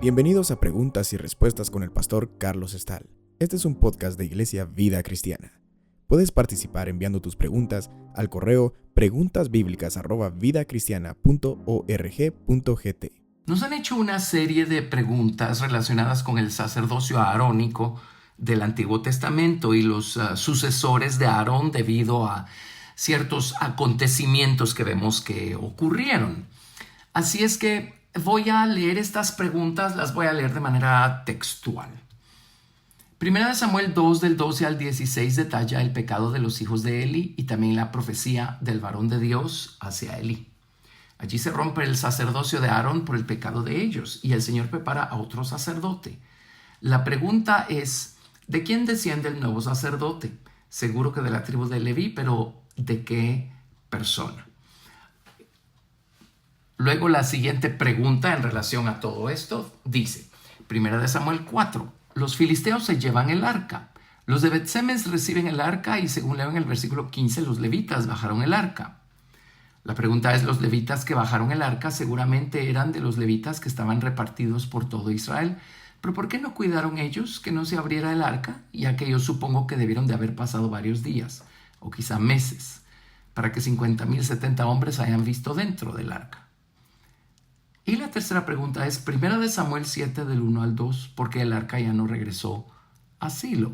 Bienvenidos a Preguntas y Respuestas con el pastor Carlos Estal. Este es un podcast de Iglesia Vida Cristiana. Puedes participar enviando tus preguntas al correo preguntasbiblicas@vidacristiana.org.gt. Nos han hecho una serie de preguntas relacionadas con el sacerdocio arónico del Antiguo Testamento y los sucesores de Aarón debido a ciertos acontecimientos que vemos que ocurrieron. Así es que voy a leer estas preguntas, las voy a leer de manera textual. Primera de Samuel 2, del 12 al 16, detalla el pecado de los hijos de Eli y también la profecía del varón de Dios hacia Eli. Allí se rompe el sacerdocio de Aarón por el pecado de ellos y el Señor prepara a otro sacerdote. La pregunta es, ¿de quién desciende el nuevo sacerdote? Seguro que de la tribu de Leví, pero ¿de qué persona? Luego la siguiente pregunta en relación a todo esto dice, Primera de Samuel 4, los filisteos se llevan el arca. Los de Bet-Semes reciben el arca y según leo en el versículo 15, los levitas bajaron el arca. La pregunta es, los levitas que bajaron el arca seguramente eran de los levitas que estaban repartidos por todo Israel. ¿Pero por qué no cuidaron ellos que no se abriera el arca? Ya que yo supongo que debieron de haber pasado varios días o quizá meses para que 50,070 hombres hayan visto dentro del arca. Y la tercera pregunta es, Primera de Samuel 7, del 1 al 2, ¿por qué el arca ya no regresó a Silo?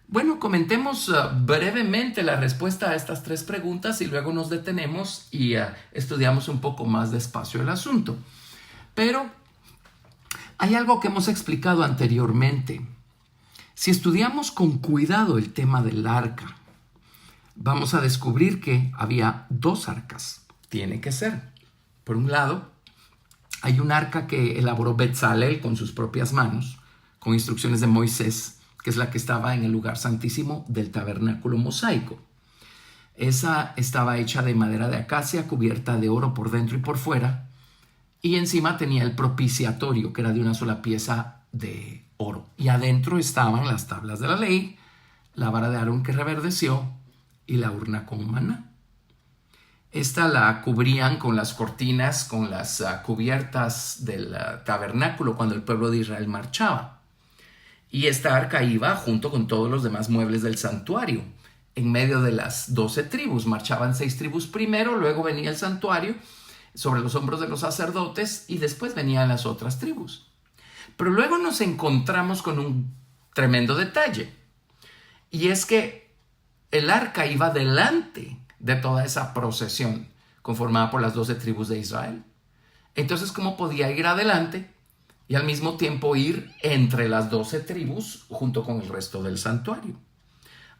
Bueno, comentemos brevemente la respuesta a estas tres preguntas y luego nos detenemos y estudiamos un poco más despacio el asunto. Pero hay algo que hemos explicado anteriormente. Si estudiamos con cuidado el tema del arca, vamos a descubrir que había dos arcas. Tiene que ser. Por un lado, hay un arca que elaboró Betzalel con sus propias manos, con instrucciones de Moisés, que es la que estaba en el lugar santísimo del tabernáculo mosaico. Esa estaba hecha de madera de acacia, cubierta de oro por dentro y por fuera, y encima tenía el propiciatorio, que era de una sola pieza de oro. Y adentro estaban las tablas de la ley, la vara de Aarón que reverdeció y la urna con maná. Esta la cubrían con las cortinas, con las cubiertas del tabernáculo cuando el pueblo de Israel marchaba. Y esta arca iba junto con todos los demás muebles del santuario. En medio de las 12 tribus, marchaban 6 tribus primero, luego venía el santuario sobre los hombros de los sacerdotes y después venían las otras tribus. Pero luego nos encontramos con un tremendo detalle. Y es que el arca iba delante de toda esa procesión conformada por las 12 tribus de Israel. Entonces, ¿cómo podía ir adelante y al mismo tiempo ir entre las 12 tribus junto con el resto del santuario?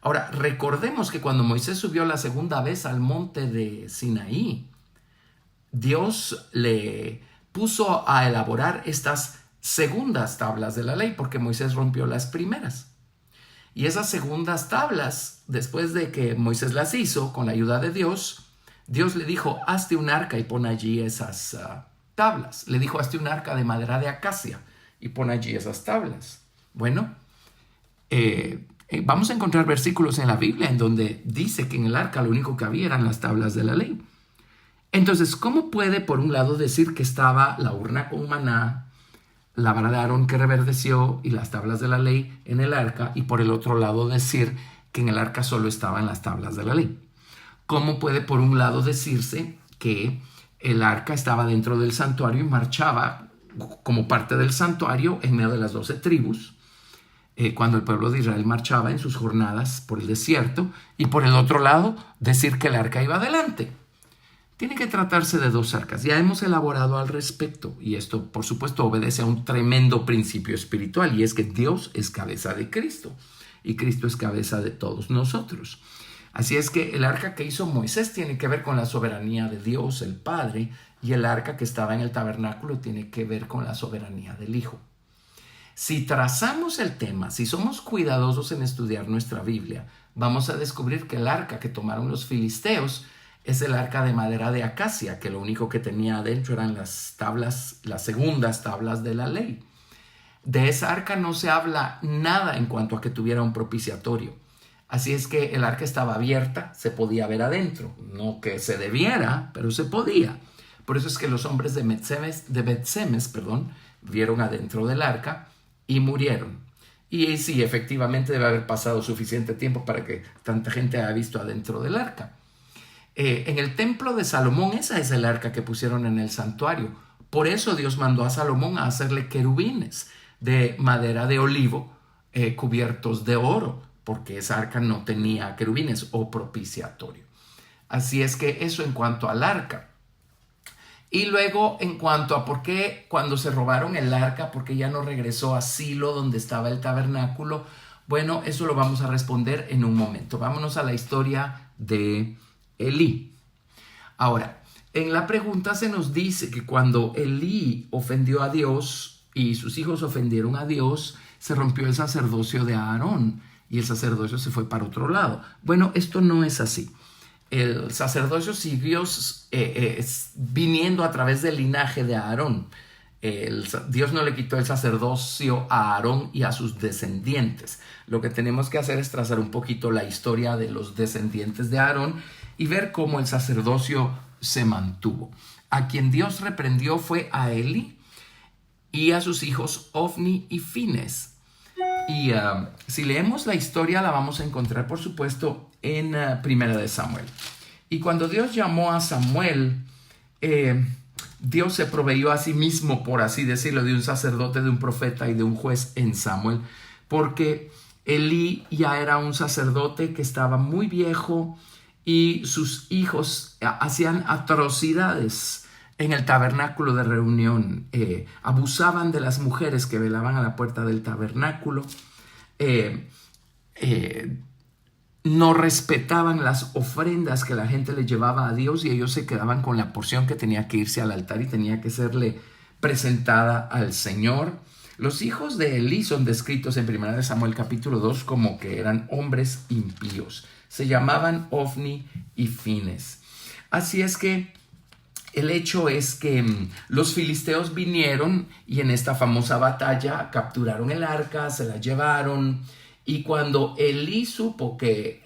Ahora, recordemos que cuando Moisés subió la segunda vez al monte de Sinaí, Dios le puso a elaborar estas segundas tablas de la ley porque Moisés rompió las primeras. Y esas segundas tablas, después de que Moisés las hizo con la ayuda de Dios, Dios le dijo, hazte un arca y pon allí esas tablas. Le dijo, hazte un arca de madera de acacia y pon allí esas tablas. Bueno, vamos a encontrar versículos en la Biblia en donde dice que en el arca lo único que había eran las tablas de la ley. Entonces, ¿cómo puede por un lado decir que estaba la urna con maná, la vara de Aarón que reverdeció y las tablas de la ley en el arca, y por el otro lado decir que en el arca solo estaban las tablas de la ley? ¿Cómo puede por un lado decirse que el arca estaba dentro del santuario y marchaba como parte del santuario en medio de las 12 tribus, cuando el pueblo de Israel marchaba en sus jornadas por el desierto, y por el otro lado decir que el arca iba adelante? Tiene que tratarse de dos arcas. Ya hemos elaborado al respecto y esto, por supuesto, obedece a un tremendo principio espiritual y es que Dios es cabeza de Cristo y Cristo es cabeza de todos nosotros. Así es que el arca que hizo Moisés tiene que ver con la soberanía de Dios, el Padre, y el arca que estaba en el tabernáculo tiene que ver con la soberanía del Hijo. Si trazamos el tema, si somos cuidadosos en estudiar nuestra Biblia, vamos a descubrir que el arca que tomaron los filisteos es el arca de madera de acacia, que lo único que tenía adentro eran las tablas, las segundas tablas de la ley. De esa arca no se habla nada en cuanto a que tuviera un propiciatorio. Así es que el arca estaba abierta, se podía ver adentro. No que se debiera, pero se podía. Por eso es que los hombres de Bet-Semes, vieron adentro del arca y murieron. Y sí, efectivamente debe haber pasado suficiente tiempo para que tanta gente haya visto adentro del arca. En el templo de Salomón, esa es el arca que pusieron en el santuario. Por eso Dios mandó a Salomón a hacerle querubines de madera de olivo cubiertos de oro, porque esa arca no tenía querubines o propiciatorio. Así es que eso en cuanto al arca. Y luego en cuanto a por qué cuando se robaron el arca, por qué ya no regresó a Silo donde estaba el tabernáculo, bueno, eso lo vamos a responder en un momento. Vámonos a la historia de Elí. Ahora, en la pregunta se nos dice que cuando Elí ofendió a Dios y sus hijos ofendieron a Dios, se rompió el sacerdocio de Aarón y el sacerdocio se fue para otro lado. Bueno, esto no es así. El sacerdocio siguió viniendo a través del linaje de Aarón. Dios no le quitó el sacerdocio a Aarón y a sus descendientes. Lo que tenemos que hacer es trazar un poquito la historia de los descendientes de Aarón y ver cómo el sacerdocio se mantuvo. A quien Dios reprendió fue a Elí y a sus hijos Ofni y Fines. Y si leemos la historia la vamos a encontrar, por supuesto, en Primera de Samuel. Y cuando Dios llamó a Samuel, Dios se proveyó a sí mismo, por así decirlo, de un sacerdote, de un profeta y de un juez en Samuel, porque Elí ya era un sacerdote que estaba muy viejo y sus hijos hacían atrocidades en el tabernáculo de reunión, abusaban de las mujeres que velaban a la puerta del tabernáculo, no respetaban las ofrendas que la gente le llevaba a Dios y ellos se quedaban con la porción que tenía que irse al altar y tenía que serle presentada al Señor. Los hijos de Elí son descritos en 1 Samuel capítulo 2 como que eran hombres impíos. Se llamaban Ofni y Fines. Así es que el hecho es que los filisteos vinieron y en esta famosa batalla capturaron el arca, se la llevaron. Y cuando Elí supo que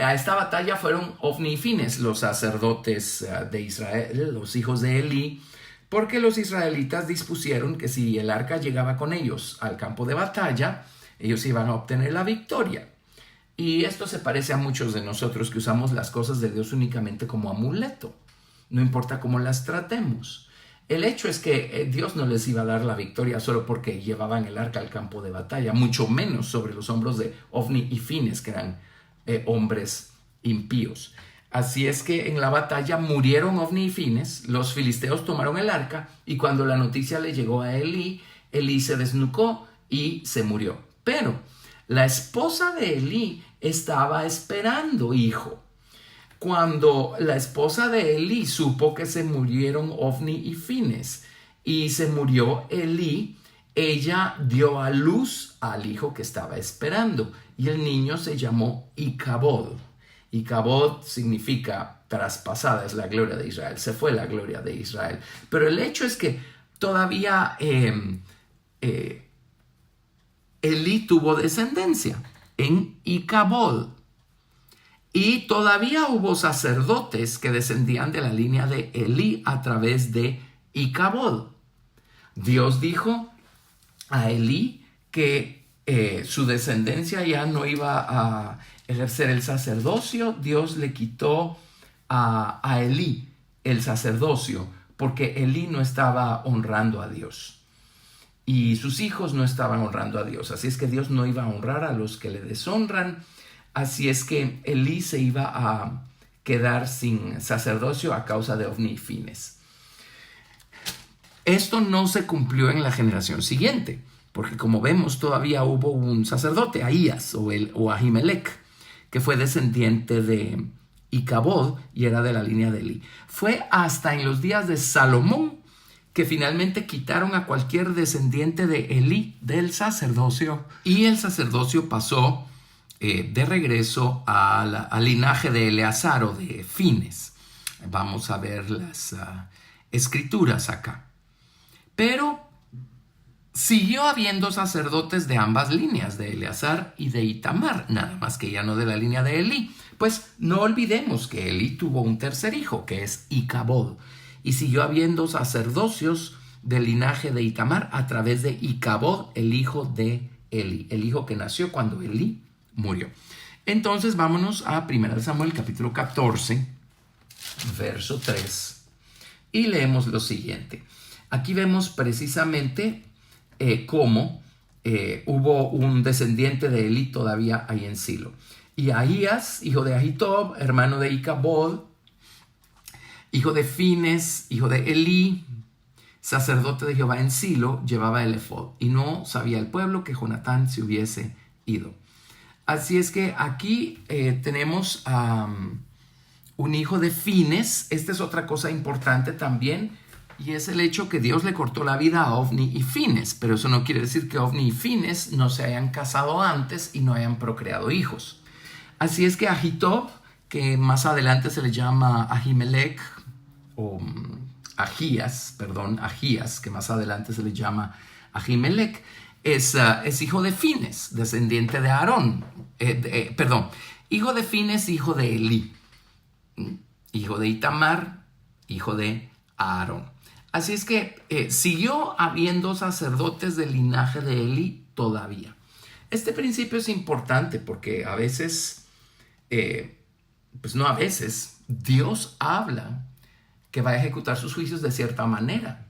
a esta batalla fueron Ofni y Fines, los sacerdotes de Israel, los hijos de Elí, porque los israelitas dispusieron que si el arca llegaba con ellos al campo de batalla, ellos iban a obtener la victoria. Y esto se parece a muchos de nosotros que usamos las cosas de Dios únicamente como amuleto, no importa cómo las tratemos. El hecho es que Dios no les iba a dar la victoria solo porque llevaban el arca al campo de batalla, mucho menos sobre los hombros de Ofni y Fines, que eran hombres impíos. Así es que en la batalla murieron Ofni y Fines, los filisteos tomaron el arca y cuando la noticia le llegó a Elí, Elí se desnucó y se murió. Pero la esposa de Elí estaba esperando hijo. Cuando la esposa de Elí supo que se murieron Ofni y Fines y se murió Elí, ella dio a luz al hijo que estaba esperando y el niño se llamó Icabod. Icabod significa traspasada, es la gloria de Israel, se fue la gloria de Israel. Pero el hecho es que todavía Elí tuvo descendencia en Icabod. Y todavía hubo sacerdotes que descendían de la línea de Elí a través de Icabod. Dios dijo a Elí que su descendencia ya no iba a ejercer el sacerdocio. Dios le quitó a Elí el sacerdocio porque Elí no estaba honrando a Dios. Y sus hijos no estaban honrando a Dios. Así es que Dios no iba a honrar a los que le deshonran. Así es que Elí se iba a quedar sin sacerdocio a causa de Ofni y Fines. Esto no se cumplió en la generación siguiente, porque como vemos todavía hubo un sacerdote, Ahías o Ahimelech, que fue descendiente de Icabod y era de la línea de Elí. Fue hasta en los días de Salomón que finalmente quitaron a cualquier descendiente de Elí del sacerdocio y el sacerdocio pasó de regreso al linaje de Eleazar o de Fines. Vamos a ver las escrituras acá. Pero Siguió habiendo sacerdotes de ambas líneas, de Eleazar y de Itamar, nada más que ya no de la línea de Elí. Pues no olvidemos que Elí tuvo un tercer hijo, que es Icabod, y siguió habiendo sacerdocios del linaje de Itamar a través de Icabod, el hijo de Elí, el hijo que nació cuando Elí murió. Entonces vámonos a 1 Samuel capítulo 14, verso 3, y leemos lo siguiente. Aquí vemos precisamente cómo hubo un descendiente de Elí todavía ahí en Silo. Y Ahías, hijo de Ahitob, hermano de Icabod, hijo de Fines, hijo de Elí, sacerdote de Jehová en Silo, llevaba el efod, y no sabía el pueblo que Jonatán se hubiese ido. Así es que aquí tenemos un hijo de Fines. Esta es otra cosa importante también, y es el hecho que Dios le cortó la vida a Ofni y Fines, pero eso no quiere decir que Ofni y Fines no se hayan casado antes y no hayan procreado hijos. Así es que Ahitob, que más adelante se le llama Ahimelech, o Ahías, que más adelante se le llama Ahimelech, es hijo de Fines, descendiente de Aarón, hijo de Fines, hijo de Elí, hijo de Itamar, hijo de Aarón. Así es que siguió habiendo sacerdotes del linaje de Elí todavía. Este principio es importante porque a veces, Dios habla que va a ejecutar sus juicios de cierta manera,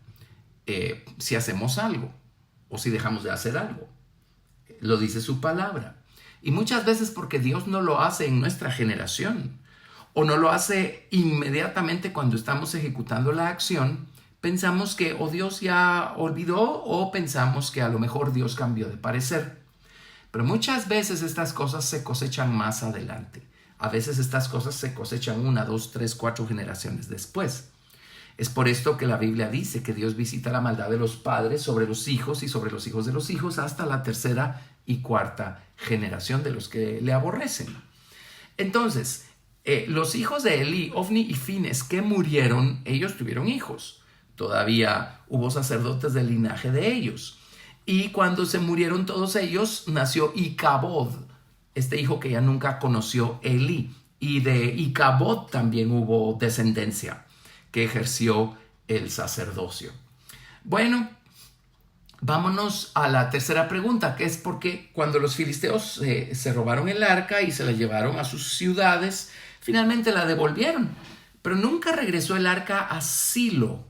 si hacemos algo o si dejamos de hacer algo. Lo dice su palabra. Y muchas veces porque Dios no lo hace en nuestra generación o no lo hace inmediatamente cuando estamos ejecutando la acción, pensamos que o Dios ya olvidó o pensamos que a lo mejor Dios cambió de parecer. Pero muchas veces estas cosas se cosechan más adelante. A veces estas cosas se cosechan 1, 2, 3, 4 generaciones después. Es por esto que la Biblia dice que Dios visita la maldad de los padres sobre los hijos y sobre los hijos de los hijos hasta la 3ª y 4ª generación de los que le aborrecen. Entonces, los hijos de Elí, Ofni y Fines que murieron, ellos tuvieron hijos. Todavía hubo sacerdotes del linaje de ellos. Y cuando se murieron todos ellos, nació Icabod, este hijo que ya nunca conoció Elí. Y de Icabod también hubo descendencia que ejerció el sacerdocio. Bueno, vámonos a la tercera pregunta, que es por qué cuando los filisteos se robaron el arca y se la llevaron a sus ciudades, finalmente la devolvieron. Pero nunca regresó el arca a Silo.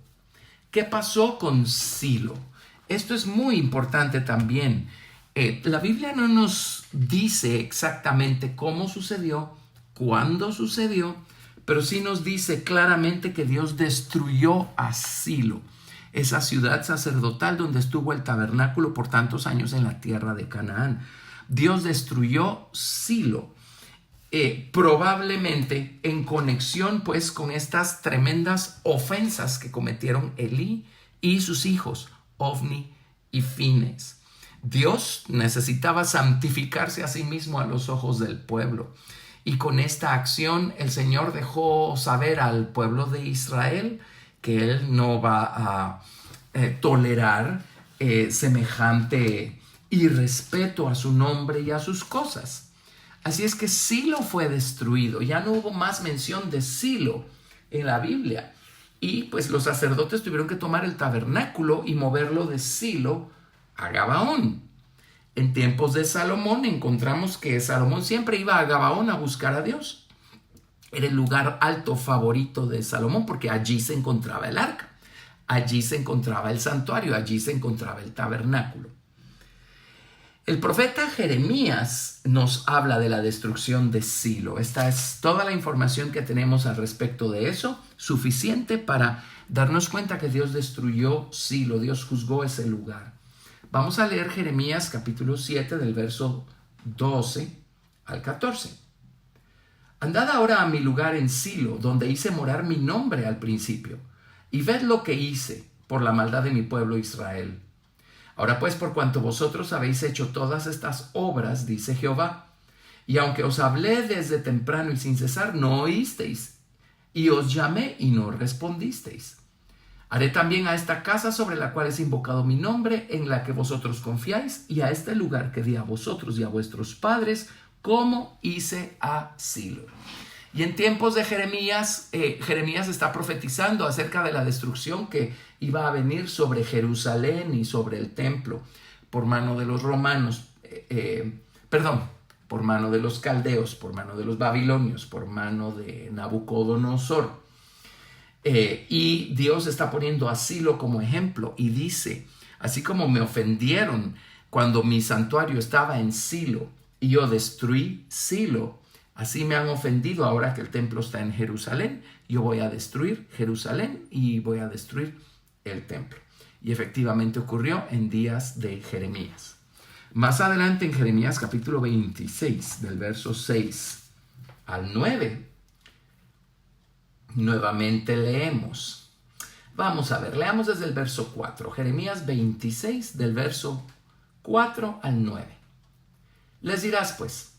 ¿Qué pasó con Silo? Esto es muy importante también. La Biblia no nos dice exactamente cómo sucedió, cuándo sucedió, pero sí nos dice claramente que Dios destruyó a Silo, esa ciudad sacerdotal donde estuvo el tabernáculo por tantos años en la tierra de Canaán. Dios destruyó Silo, probablemente en conexión pues con estas tremendas ofensas que cometieron Elí y sus hijos, Ofni y Fines. Dios necesitaba santificarse a sí mismo a los ojos del pueblo. Y con esta acción el Señor dejó saber al pueblo de Israel que Él no va a tolerar semejante irrespeto a su nombre y a sus cosas. Así es que Silo fue destruido. Ya no hubo más mención de Silo en la Biblia. Y pues los sacerdotes tuvieron que tomar el tabernáculo y moverlo de Silo a Gabaón. En tiempos de Salomón encontramos que Salomón siempre iba a Gabaón a buscar a Dios. Era el lugar alto favorito de Salomón porque allí se encontraba el arca, allí se encontraba el santuario, allí se encontraba el tabernáculo. El profeta Jeremías nos habla de la destrucción de Silo. Esta es toda la información que tenemos al respecto de eso, suficiente para darnos cuenta que Dios destruyó Silo, Dios juzgó ese lugar. Vamos a leer Jeremías capítulo 7 del verso 12 al 14. Andad ahora a mi lugar en Silo, donde hice morar mi nombre al principio, y ved lo que hice por la maldad de mi pueblo Israel. Ahora pues, por cuanto vosotros habéis hecho todas estas obras, dice Jehová, y aunque os hablé desde temprano y sin cesar, no oísteis, y os llamé y no respondisteis. Haré también a esta casa sobre la cual es invocado mi nombre, en la que vosotros confiáis, y a este lugar que di a vosotros y a vuestros padres, como hice a Silo. Y en tiempos de Jeremías, Jeremías está profetizando acerca de la destrucción que iba a venir sobre Jerusalén y sobre el templo por mano de los romanos, por mano de los caldeos, por mano de los babilonios, por mano de Nabucodonosor. Y Dios está poniendo a Silo como ejemplo y dice, así como me ofendieron cuando mi santuario estaba en Silo y yo destruí Silo, así me han ofendido ahora que el templo está en Jerusalén. Yo voy a destruir Jerusalén y voy a destruir el templo. Y efectivamente ocurrió en días de Jeremías. Más adelante en Jeremías capítulo 26, del verso 6 al 9, nuevamente leemos. Vamos a ver, leamos desde el verso 4. Jeremías 26, del verso 4 al 9. Les dirás pues,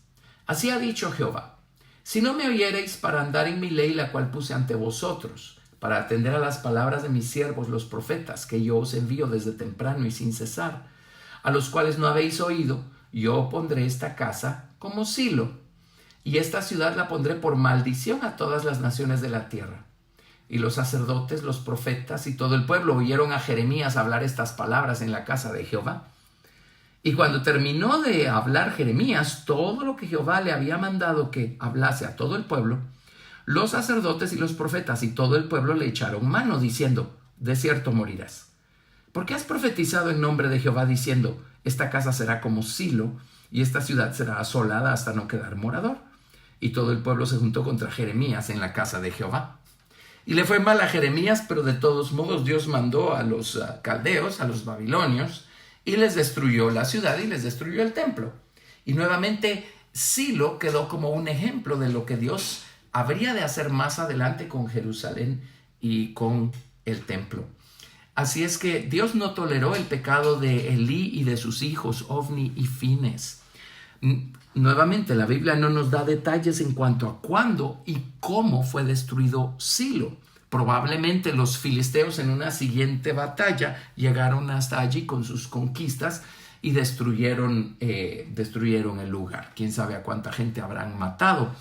así ha dicho Jehová, si no me oyereis para andar en mi ley, la cual puse ante vosotros, para atender a las palabras de mis siervos los profetas, que yo os envío desde temprano y sin cesar, a los cuales no habéis oído, yo pondré esta casa como Silo, y esta ciudad la pondré por maldición a todas las naciones de la tierra. Y los sacerdotes, los profetas y todo el pueblo oyeron a Jeremías hablar estas palabras en la casa de Jehová. Y cuando terminó de hablar Jeremías todo lo que Jehová le había mandado que hablase a todo el pueblo, los sacerdotes y los profetas y todo el pueblo le echaron mano, diciendo, de cierto morirás. ¿Por qué has profetizado en nombre de Jehová, diciendo, esta casa será como Silo, y esta ciudad será asolada hasta no quedar morador? Y todo el pueblo se juntó contra Jeremías en la casa de Jehová. Y le fue mal a Jeremías, pero de todos modos Dios mandó a los caldeos, a los babilonios, y les destruyó la ciudad y les destruyó el templo. Y nuevamente Silo quedó como un ejemplo de lo que Dios habría de hacer más adelante con Jerusalén y con el templo. Así es que Dios no toleró el pecado de Elí y de sus hijos, Ofni y Fines. Nuevamente, la Biblia no nos da detalles en cuanto a cuándo y cómo fue destruido Silo. Probablemente los filisteos en una siguiente batalla llegaron hasta allí con sus conquistas y destruyeron el lugar. Quién sabe a cuánta gente habrán matado,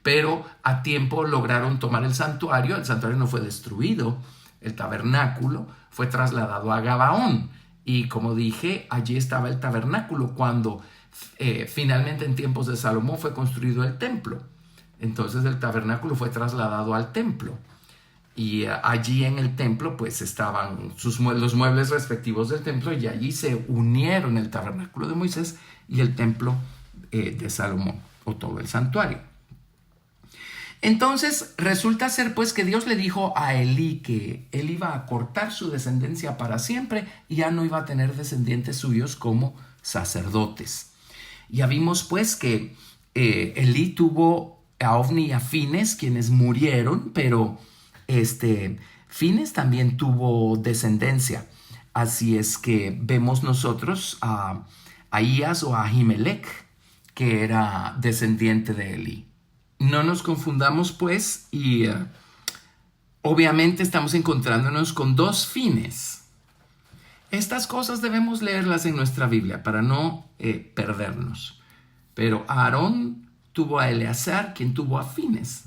pero a tiempo lograron tomar el santuario. El santuario no fue destruido, el tabernáculo fue trasladado a Gabaón. Y como dije, allí estaba el tabernáculo cuando finalmente en tiempos de Salomón fue construido el templo. Entonces el tabernáculo fue trasladado al templo. Y allí en el templo pues estaban los muebles respectivos del templo, y allí se unieron el tabernáculo de Moisés y el templo de Salomón, o todo el santuario. Entonces resulta ser pues que Dios le dijo a Elí que él iba a cortar su descendencia para siempre y ya no iba a tener descendientes suyos como sacerdotes. Ya vimos pues que Elí tuvo a Ofni y a Fines, quienes murieron, pero Fines también tuvo descendencia. Así es que vemos nosotros a Ahías o a Ahimelech, que era descendiente de Elí. No nos confundamos pues, y obviamente estamos encontrándonos con dos Fines. Estas cosas debemos leerlas en nuestra Biblia para no perdernos. Pero Aarón tuvo a Eleazar, quien tuvo a Fines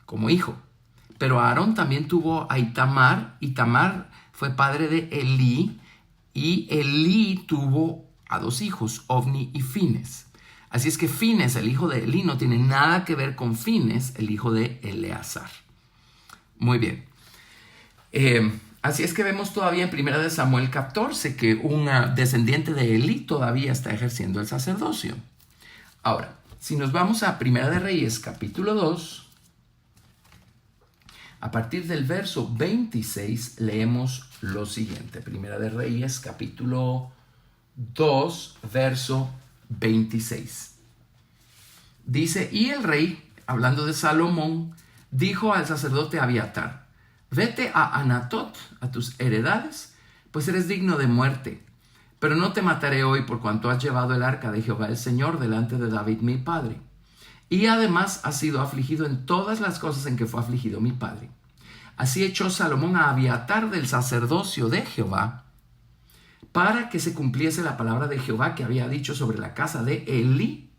como hijo. Pero Aarón también tuvo a Itamar. Itamar fue padre de Elí, y Elí tuvo a dos hijos, Ofni y Fines. Así es que Fines, el hijo de Elí, no tiene nada que ver con Fines, el hijo de Eleazar. Muy bien. Así es que vemos todavía en 1 Samuel 14 que un descendiente de Elí todavía está ejerciendo el sacerdocio. Ahora, si nos vamos a 1 Reyes capítulo 2, a partir del verso 26 leemos lo siguiente. 1 Reyes capítulo 2, verso 26. Dice, y el rey, hablando de Salomón, dijo al sacerdote Abiatar, vete a Anatot, a tus heredades, pues eres digno de muerte. Pero no te mataré hoy por cuanto has llevado el arca de Jehová el Señor delante de David mi padre. Y además has sido afligido en todas las cosas en que fue afligido mi padre. Así echó Salomón a Abiatar del sacerdocio de Jehová, para que se cumpliese la palabra de Jehová que había dicho sobre la casa de Elí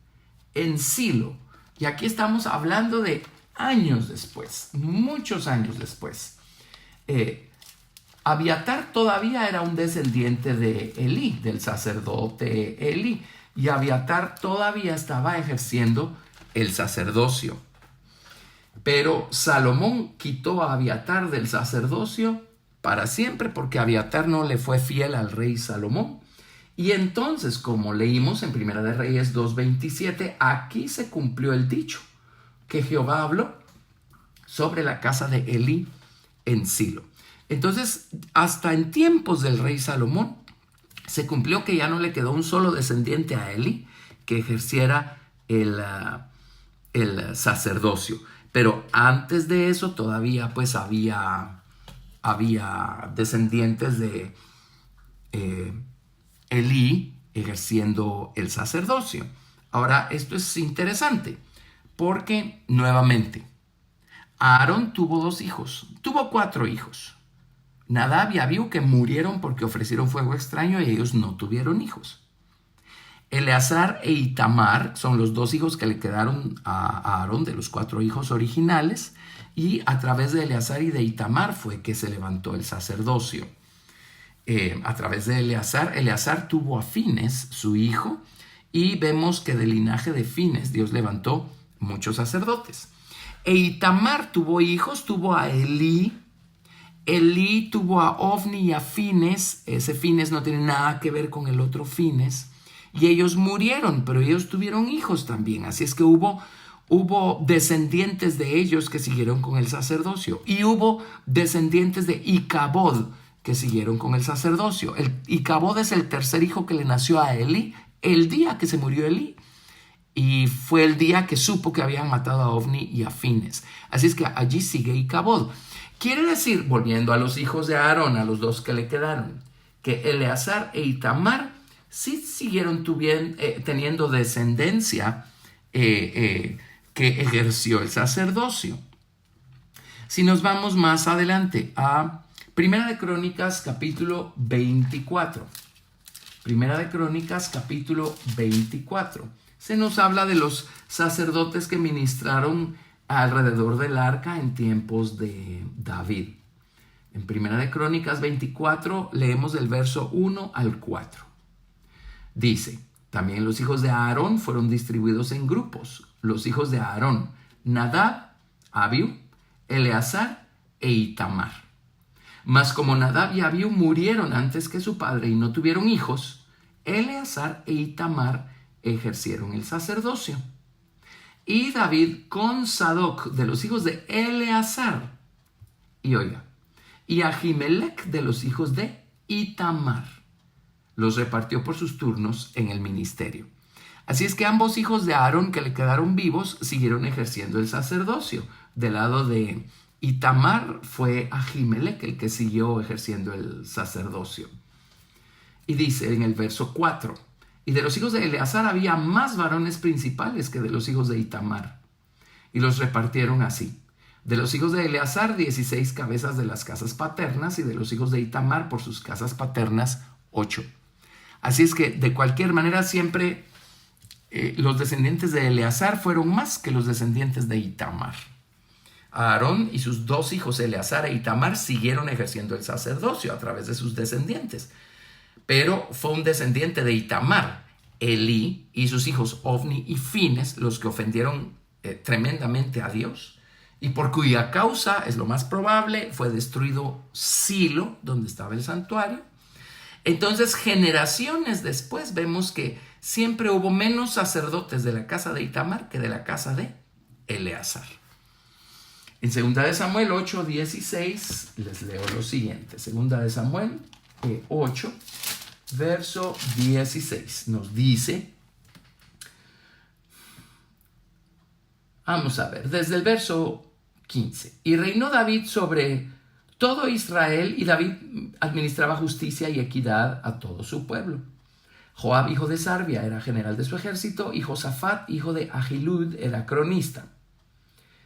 en Silo. Y aquí estamos hablando de años después, muchos años después. Abiatar todavía era un descendiente de Elí, del sacerdote Elí, y Abiatar todavía estaba ejerciendo el sacerdocio. Pero Salomón quitó a Abiatar del sacerdocio para siempre, porque Abiatar no le fue fiel al rey Salomón. Y entonces, como leímos en Primera de Reyes 2:27, aquí se cumplió el dicho que Jehová habló sobre la casa de Elí en Silo. Entonces, hasta en tiempos del rey Salomón, se cumplió que ya no le quedó un solo descendiente a Elí que ejerciera el sacerdocio. Pero antes de eso todavía pues había descendientes de Elí ejerciendo el sacerdocio. Ahora, esto es interesante porque nuevamente Aarón tuvo 2 hijos, tuvo 4 hijos. Nadab y Abiú, que murieron porque ofrecieron fuego extraño y ellos no tuvieron hijos. Eleazar e Itamar son los 2 hijos que le quedaron a Aarón de los 4 hijos originales, y a través de Eleazar y de Itamar fue que se levantó el sacerdocio. A través de Eleazar tuvo a Fines, su hijo, y vemos que del linaje de Fines Dios levantó muchos sacerdotes. E Itamar tuvo hijos, tuvo a Elí. Elí tuvo a Ofni y a Fines. Ese Fines no tiene nada que ver con el otro Fines. Y ellos murieron, pero ellos tuvieron hijos también. Así es que hubo descendientes de ellos que siguieron con el sacerdocio. Y hubo descendientes de Icabod que siguieron con el sacerdocio. Icabod es el tercer hijo que le nació a Elí el día que se murió Elí. Y fue el día que supo que habían matado a Ofni y a Fines. Así es que allí sigue Icabod. Quiere decir, volviendo a los hijos de Aarón, a los 2 que le quedaron, que Eleazar e Itamar sí siguieron teniendo descendencia que ejerció el sacerdocio. Si nos vamos más adelante a Primera de Crónicas capítulo 24. Primera de Crónicas capítulo 24. Se nos habla de los sacerdotes que ministraron alrededor del arca en tiempos de David. En Primera de Crónicas 24 leemos del verso 1 al 4. Dice: también los hijos de Aarón fueron distribuidos en grupos. Los hijos de Aarón: Nadab, Abiú, Eleazar e Itamar. Mas como Nadab y Abiú murieron antes que su padre y no tuvieron hijos, Eleazar e Itamar ejercieron el sacerdocio. Y David con Sadoc de los hijos de Eleazar, y oiga, y Ahimelech de los hijos de Itamar, los repartió por sus turnos en el ministerio. Así es que ambos hijos de Aarón que le quedaron vivos siguieron ejerciendo el sacerdocio. Del lado de Itamar fue Ahimelech el que siguió ejerciendo el sacerdocio. Y dice en el verso 4: y de los hijos de Eleazar había más varones principales que de los hijos de Itamar, y los repartieron así: de los hijos de Eleazar 16 cabezas de las casas paternas, y de los hijos de Itamar por sus casas paternas 8. Así es que de cualquier manera siempre los descendientes de Eleazar fueron más que los descendientes de Itamar. Aarón y sus 2 hijos Eleazar e Itamar siguieron ejerciendo el sacerdocio a través de sus descendientes. Pero fue un descendiente de Itamar, Elí, y sus hijos Ofni y Fines, los que ofendieron tremendamente a Dios, y por cuya causa, es lo más probable, fue destruido Silo, donde estaba el santuario. Entonces, generaciones después, vemos que siempre hubo menos sacerdotes de la casa de Itamar que de la casa de Eleazar. En 2 de Samuel 8:16 les leo lo siguiente. 2 de Samuel 8, verso 16, nos dice, vamos a ver, desde el verso 15: y reinó David sobre todo Israel, y David administraba justicia y equidad a todo su pueblo. Joab, hijo de Sarvia, era general de su ejército, y Josafat, hijo de Ahilud, era cronista.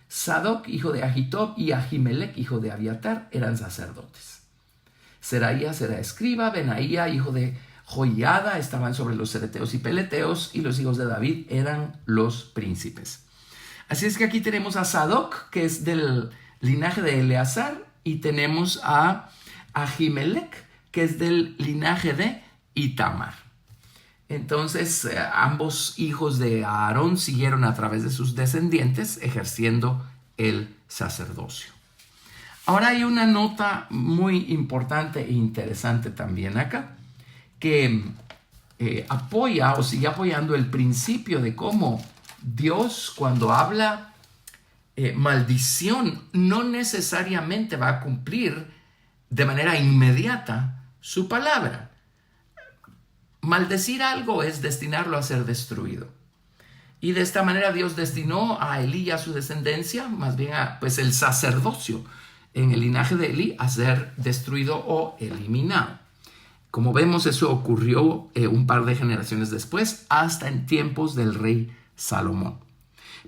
Sadoc, hijo de Ahitob, y Ahimelech, hijo de Abiatar, eran sacerdotes. Seraías era escriba, Benaía, hijo de Joiada, estaban sobre los cereteos y peleteos, y los hijos de David eran los príncipes. Así es que aquí tenemos a Sadoc, que es del linaje de Eleazar, y tenemos a Ahimelech, que es del linaje de Itamar. Entonces, ambos hijos de Aarón siguieron a través de sus descendientes ejerciendo el sacerdocio. Ahora hay una nota muy importante e interesante también acá, que apoya o sigue apoyando el principio de cómo Dios, cuando habla maldición, no necesariamente va a cumplir de manera inmediata su palabra. Maldecir algo es destinarlo a ser destruido. Y de esta manera Dios destinó a Elí y a su descendencia, más bien a el sacerdocio en el linaje de Elí, a ser destruido o eliminado. Como vemos, eso ocurrió un par de generaciones después, hasta en tiempos del rey Salomón.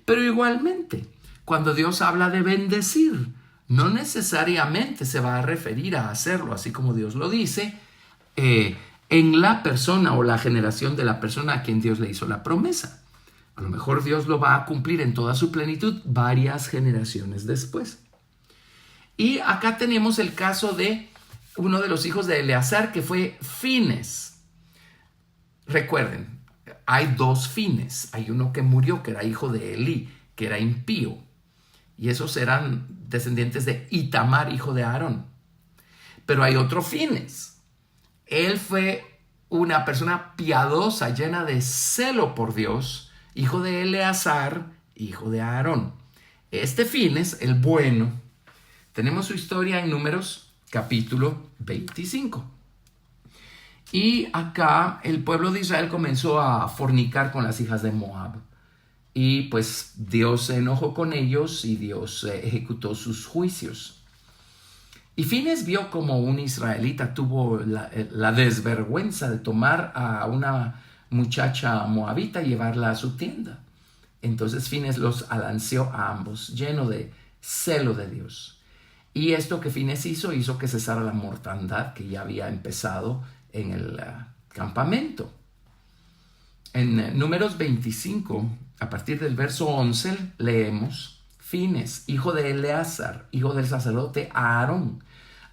Pero igualmente, cuando Dios habla de bendecir, no necesariamente se va a referir a hacerlo, así como Dios lo dice, en la persona o la generación de la persona a quien Dios le hizo la promesa. A lo mejor Dios lo va a cumplir en toda su plenitud varias generaciones después. Y acá tenemos el caso de uno de los hijos de Eleazar, que fue Fines. Recuerden, hay dos Fines. Hay uno que murió, que era hijo de Elí, que era impío. Y esos eran descendientes de Itamar, hijo de Aarón. Pero hay otro Fines. Él fue una persona piadosa, llena de celo por Dios, hijo de Eleazar, hijo de Aarón. Este Fines, el bueno, tenemos su historia en Números capítulo 25. Y acá el pueblo de Israel comenzó a fornicar con las hijas de Moab. Y pues Dios se enojó con ellos y Dios ejecutó sus juicios. Y Fines vio como un israelita tuvo la desvergüenza de tomar a una muchacha moabita y llevarla a su tienda. Entonces Fines los alanceó a ambos, lleno de celo de Dios. Y esto que Fines hizo que cesara la mortandad que ya había empezado en el campamento. En Números 25, a partir del verso 11, leemos: Fines, hijo de Eleazar, hijo del sacerdote Aarón,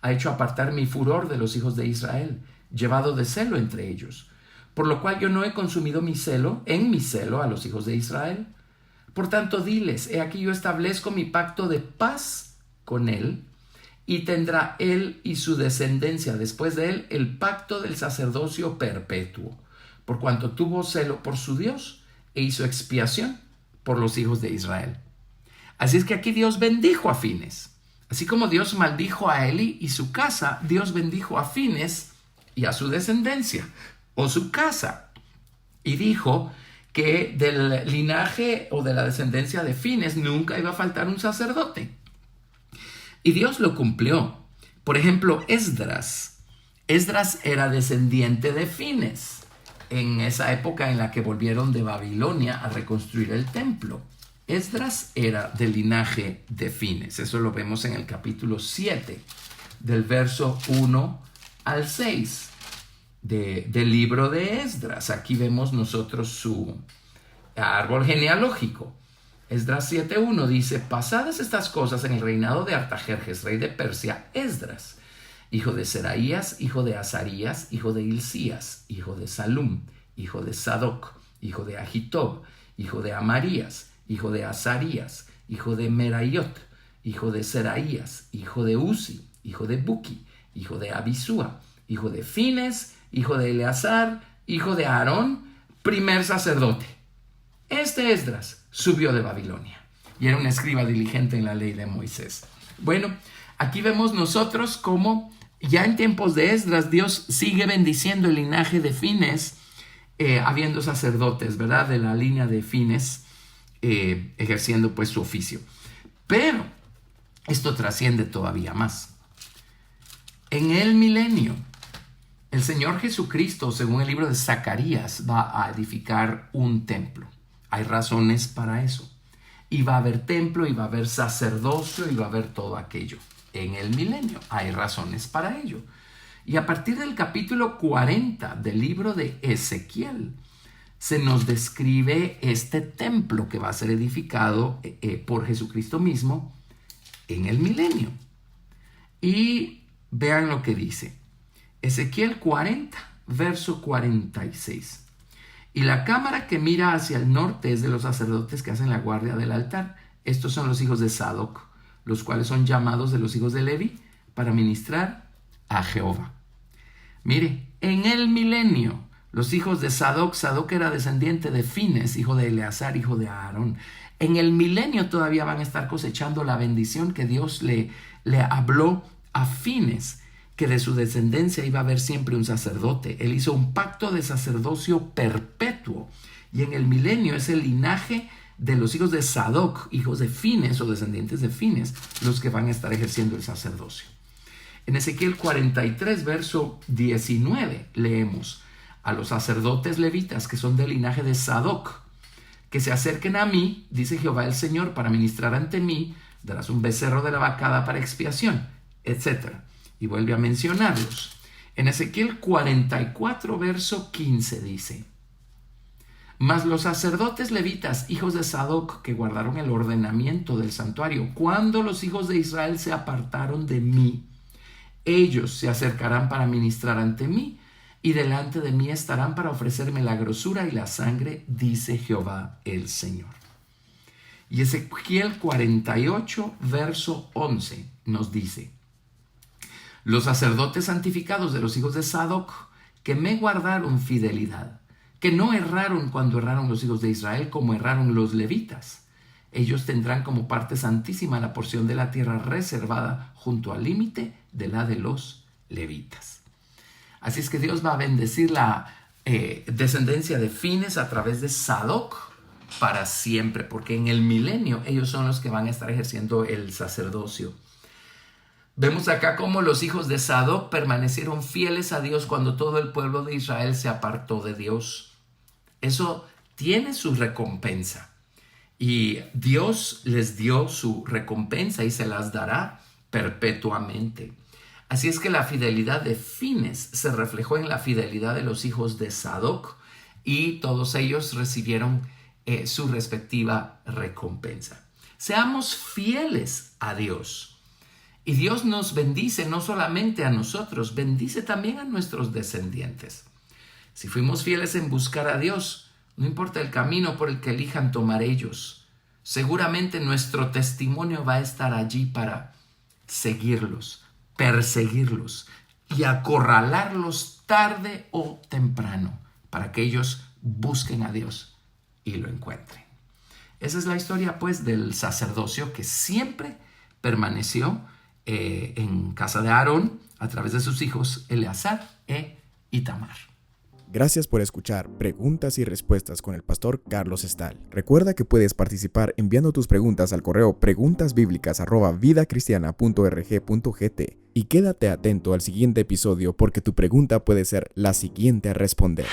ha hecho apartar mi furor de los hijos de Israel, llevado de celo entre ellos, por lo cual yo no he consumido mi celo a los hijos de Israel. Por tanto, diles: he aquí yo establezco mi pacto de paz con él, y tendrá él y su descendencia después de él el pacto del sacerdocio perpetuo, por cuanto tuvo celo por su Dios e hizo expiación por los hijos de Israel. Así es que aquí Dios bendijo a Fines. Así como Dios maldijo a Elí y su casa, Dios bendijo a Fines y a su descendencia o su casa. Y dijo que del linaje o de la descendencia de Fines nunca iba a faltar un sacerdote. Y Dios lo cumplió. Por ejemplo, Esdras. Esdras era descendiente de Fines en esa época en la que volvieron de Babilonia a reconstruir el templo. Esdras era del linaje de Fines. Eso lo vemos en el capítulo 7, del verso 1 al 6 del libro de Esdras. Aquí vemos nosotros su árbol genealógico. Esdras 7.1 dice: pasadas estas cosas en el reinado de Artajerjes, rey de Persia, Esdras, hijo de Seraías, hijo de Azarías, hijo de Hilcías, hijo de Salum, hijo de Sadoc, hijo de Ahitob, hijo de Amarías, hijo de Azarías, hijo de Meraiot, hijo de Seraías, hijo de Uzi, hijo de Buki, hijo de Abisúa, hijo de Fines, hijo de Eleazar, hijo de Aarón, primer sacerdote. Este Esdras subió de Babilonia y era un escriba diligente en la ley de Moisés. Bueno, aquí vemos nosotros cómo ya en tiempos de Esdras Dios sigue bendiciendo el linaje de Fines, habiendo sacerdotes, ¿verdad?, de la línea de Fines, ejerciendo pues su oficio. Pero esto trasciende todavía más. En el milenio, el Señor Jesucristo, según el libro de Zacarías, va a edificar un templo. Hay razones para eso. y va a haber templo, y va a haber sacerdocio, y va a haber todo aquello. En el milenio hay razones para ello. Y a partir del capítulo 40 del libro de Ezequiel, se nos describe este templo que va a ser edificado por Jesucristo mismo en el milenio. Y vean lo que dice. Ezequiel 40, verso 46. Y la cámara que mira hacia el norte es de los sacerdotes que hacen la guardia del altar. Estos son los hijos de Sadoc, los cuales son llamados de los hijos de Levi para ministrar a Jehová. Mire, en el milenio, los hijos de Sadoc era descendiente de Fines, hijo de Eleazar, hijo de Aarón. En el milenio todavía van a estar cosechando la bendición que Dios le habló a Fines, que de su descendencia iba a haber siempre un sacerdote. Él hizo un pacto de sacerdocio perpetuo. Y en el milenio es el linaje de los hijos de Sadoc, hijos de Fines o descendientes de Fines, los que van a estar ejerciendo el sacerdocio. En Ezequiel 43, verso 19, leemos: a los sacerdotes levitas que son del linaje de Sadoc, que se acerquen a mí, dice Jehová el Señor, para ministrar ante mí, darás un becerro de la vacada para expiación, etc. Y vuelve a mencionarlos. En Ezequiel 44, verso 15 dice: mas los sacerdotes levitas, hijos de Sadoc, que guardaron el ordenamiento del santuario, cuando los hijos de Israel se apartaron de mí, ellos se acercarán para ministrar ante mí, y delante de mí estarán para ofrecerme la grosura y la sangre, dice Jehová el Señor. Y Ezequiel 48, verso 11 nos dice: los sacerdotes santificados de los hijos de Sadoc, que me guardaron fidelidad, que no erraron cuando erraron los hijos de Israel como erraron los levitas. Ellos tendrán como parte santísima la porción de la tierra reservada junto al límite de la de los levitas. Así es que Dios va a bendecir la descendencia de Fines a través de Sadoc para siempre, porque en el milenio ellos son los que van a estar ejerciendo el sacerdocio. Vemos acá cómo los hijos de Sadoc permanecieron fieles a Dios cuando todo el pueblo de Israel se apartó de Dios. Eso tiene su recompensa. Y Dios les dio su recompensa y se las dará perpetuamente. Así es que la fidelidad de Fines se reflejó en la fidelidad de los hijos de Sadoc y todos ellos recibieron su respectiva recompensa. Seamos fieles a Dios. Y Dios nos bendice no solamente a nosotros, bendice también a nuestros descendientes. Si fuimos fieles en buscar a Dios, no importa el camino por el que elijan tomar ellos, seguramente nuestro testimonio va a estar allí para seguirlos, perseguirlos y acorralarlos tarde o temprano para que ellos busquen a Dios y lo encuentren. Esa es la historia, pues, del sacerdocio que siempre permaneció en casa de Aarón a través de sus hijos Eleazar e Itamar. Gracias por escuchar Preguntas y Respuestas con el pastor Carlos Estal. Recuerda que puedes participar enviando tus preguntas al correo preguntasbiblicas@vidacristiana.org.gt y quédate atento al siguiente episodio porque tu pregunta puede ser la siguiente a responder.